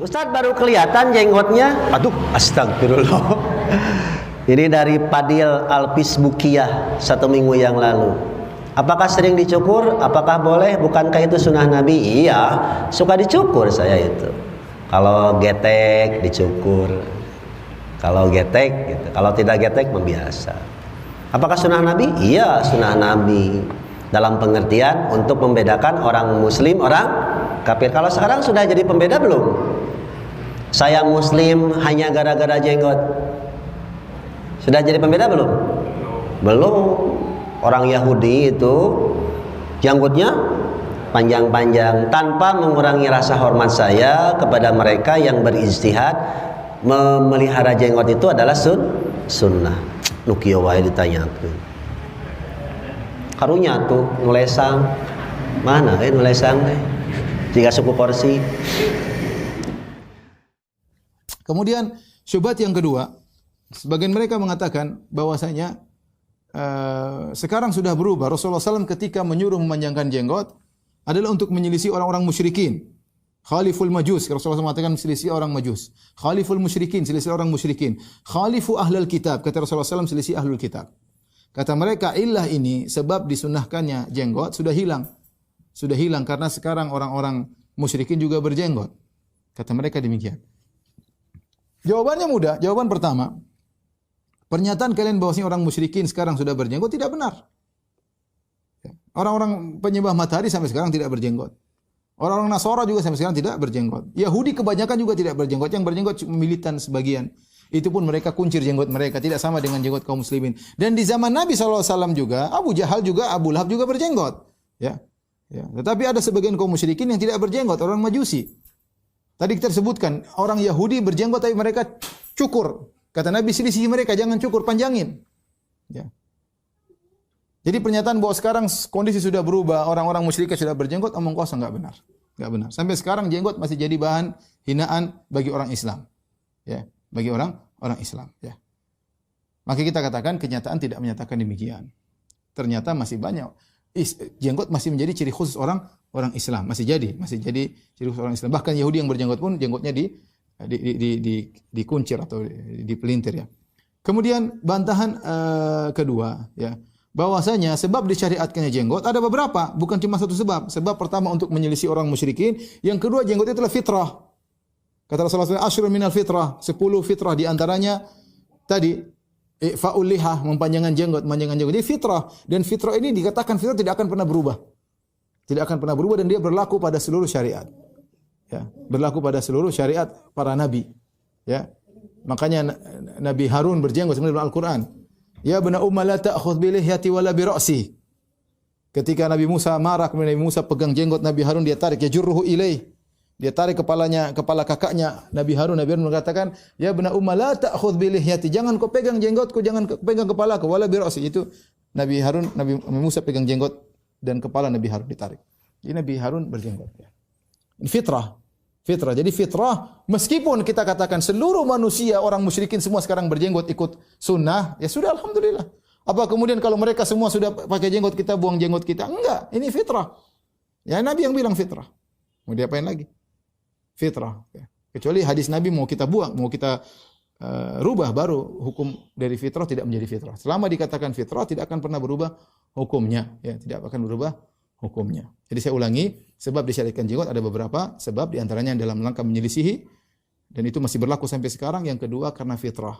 Ustadz baru kelihatan jenggotnya. Aduh, astagfirullah. Ini dari Padil Alpisbukiyah 1 minggu yang lalu. Apakah sering dicukur? Apakah boleh? Bukankah itu sunnah Nabi? Iya, suka dicukur saya itu. Kalau getek dicukur. Kalau getek gitu. Kalau tidak getek membiasa. Apakah sunnah Nabi? Iya, sunnah Nabi. Dalam pengertian untuk membedakan orang muslim, orang kafir. Kalau sekarang sudah jadi pembeda belum? Saya muslim hanya gara-gara jenggot. Sudah jadi pembeda belum? Belum. Orang Yahudi itu janggutnya panjang-panjang tanpa mengurangi rasa hormat saya kepada mereka yang berijtihad memelihara jenggot itu adalah sunnah. Nukieu wae ditanyakeun. Karunya tuh nulesang. Mana nulesang teh? Jika suku Korsi. Kemudian syubhat yang kedua, sebagian mereka mengatakan bahwasanya sekarang sudah berubah. Rasulullah SAW ketika menyuruh memanjangkan jenggot adalah untuk menyelisih orang-orang musyrikin. Khaliful majus, Rasulullah SAW mengatakan selisih orang majus. Khaliful musyrikin, selisih orang musyrikin. Khalifu ahlul kitab, kata Rasulullah SAW selisih ahlul kitab. Kata mereka, illah ini sebab disunnahkannya jenggot sudah hilang. Sudah hilang karena sekarang orang-orang musyrikin juga berjenggot. Kata mereka demikian. Jawabannya mudah. Jawaban pertama, pernyataan kalian bahwasanya orang musyrikin sekarang sudah berjenggot tidak benar. Orang-orang penyembah matahari sampai sekarang tidak berjenggot. Orang-orang Nasara juga sampai sekarang tidak berjenggot. Yahudi kebanyakan juga tidak berjenggot. Yang berjenggot cuma militan sebagian. Itu pun mereka kuncir jenggot mereka, tidak sama dengan jenggot kaum muslimin. Dan di zaman Nabi SAW juga, Abu Jahal juga, Abu Lahab juga berjenggot. Ya. Tetapi ada sebagian kaum musyrikin yang tidak berjenggot, orang Majusi. Tadi kita sebutkan, orang Yahudi berjenggot tapi mereka cukur. Kata Nabi, selisih mereka, jangan cukur, panjangin. Ya. Jadi pernyataan bahwa sekarang kondisi sudah berubah, orang-orang musyrikin sudah berjenggot, omong kosong, enggak benar. Enggak benar. Sampai sekarang jenggot masih jadi bahan hinaan bagi orang Islam. Ya, bagi orang Islam, ya. Maka kita katakan kenyataan tidak menyatakan demikian. Ternyata masih banyak jenggot masih menjadi ciri khusus orang Islam, masih jadi ciri khusus orang Islam. Bahkan Yahudi yang berjenggot pun jenggotnya dikuncir atau dipelintir, ya. Kemudian bantahan kedua, ya, bahwasanya sebab disyariatkannya jenggot ada beberapa, bukan cuma satu sebab. Sebab pertama untuk menyelisih orang musyrikin, yang kedua jenggot itu adalah fitrah. Kata Rasulullah SAW, asyrun minal fitrah, 10 fitrah di antaranya tadi fa'ul lihah, memanjangkan jenggot. Jadi fitrah, dan fitrah ini dikatakan fitrah tidak akan pernah berubah. Tidak akan pernah berubah dan dia berlaku pada seluruh syariat. Ya, berlaku pada seluruh syariat para nabi. Ya. Makanya Nabi Harun berjenggot sebenarnya dalam Al-Qur'an. Ya bna umma la ta'khudh bi lihyati wala bi ra'si. Ketika Nabi Musa marah, kemudian Nabi Musa pegang jenggot Nabi Harun, dia tarik, ya jurruhu ilaih. Dia tarik kepala kakaknya Nabi Harun. Nabi Harun mengatakan, ya bna umma la ta'khudh bi lihyati. Jangan kau pegang jenggotku, jangan kau pegang kepalaku, wala bi ra'si. Itu Nabi Musa pegang jenggot dan kepala Nabi Harun ditarik. Jadi Nabi Harun berjenggot. Ini fitrah. Jadi fitrah, meskipun kita katakan seluruh manusia, orang musyrikin semua sekarang berjenggot ikut sunnah, ya sudah alhamdulillah. Apa kemudian kalau mereka semua sudah pakai jenggot, kita buang jenggot kita? Enggak, ini fitrah. Ya Nabi yang bilang fitrah. Mau diapain lagi? Fitrah. Ya. Kecuali hadis Nabi mau kita buang, mau kita rubah, baru hukum dari fitrah tidak menjadi fitrah. Selama dikatakan fitrah tidak akan pernah berubah hukumnya, ya tidak akan berubah hukumnya. Jadi saya ulangi, sebab disyariatkan jenggot ada beberapa sebab, di antaranya dalam rangka menyelisihi, dan itu masih berlaku sampai sekarang. Yang kedua karena fitrah,